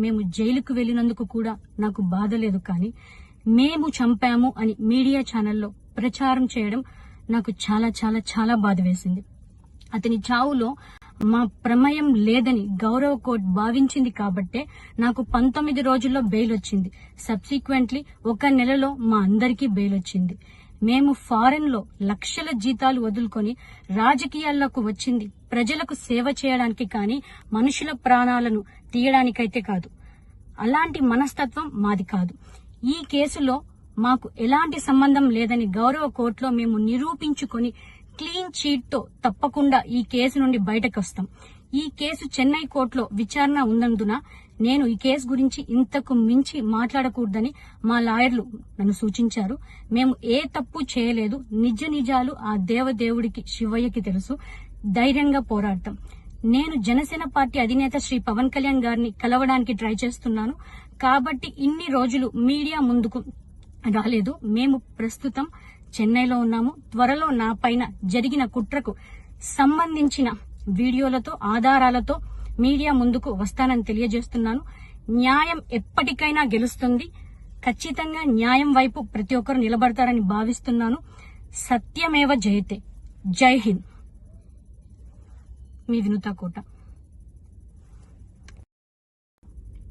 మేము జైలుకు వెళ్లినందుకు కూడా నాకు బాధ లేదు, కానీ మేము చంపాము అని మీడియా ఛానల్లో ప్రచారం చేయడం నాకు చాలా చాలా చాలా బాధ వేసింది. అతని చావులో మా ప్రమేయం లేదని గౌరవ కోర్టు భావించింది కాబట్టే నాకు 19 రోజుల్లో బెయిల్ వచ్చింది. సబ్సిక్వెంట్లీ 1 నెలలో మా అందరికీ బెయిల్ వచ్చింది. మేము ఫారెన్ లో లక్షల జీతాలు వదులుకొని రాజకీయాల్లోకి వచ్చింది ప్రజలకు సేవ చేయడానికి, కానీ మనుషుల ప్రాణాలను తీయడానికైతే కాదు. అలాంటి మనస్తత్వం మాది కాదు. ఈ కేసులో మాకు ఎలాంటి సంబంధం లేదని గౌరవ కోర్టులో మేము నిరూపించుకొని క్లీన్ చీట్ తో తప్పకుండా ఈ కేసు నుండి బయటకు వస్తాం. ఈ కేసు చెన్నై కోర్టులో విచారణ ఉన్నందున నేను ఈ కేసు గురించి ఇంతకు మించి మాట్లాడకూడదని మా లాయర్లు నన్ను సూచించారు. మేము ఏ తప్పు చేయలేదు. నిజ నిజాలు ఆ దేవదేవుడికి శివయ్యకి తెలుసు. ధైర్యంగా పోరాడతాం. నేను జనసేన పార్టీ అధినేత శ్రీ పవన్ కళ్యాణ్ గారిని కలవడానికి ట్రై చేస్తున్నాను కాబట్టి ఇన్ని రోజులు మీడియా ముందుకు రాలేదు. మేము ప్రస్తుతం చెన్నైలో ఉన్నాము. త్వరలో నా పైన జరిగిన కుట్రకు సంబంధించిన వీడియోలతో ఆధారాలతో మీడియా ముందుకు వస్తానని తెలియజేస్తున్నాను. న్యాయం ఎప్పటికైనా గెలుస్తుంది. ఖచ్చితంగా న్యాయం వైపు ప్రతి ఒక్కరు నిలబడతారని భావిస్తున్నాను. సత్యమేవ జయతే. జై హింద్. మీ వినుత కోట.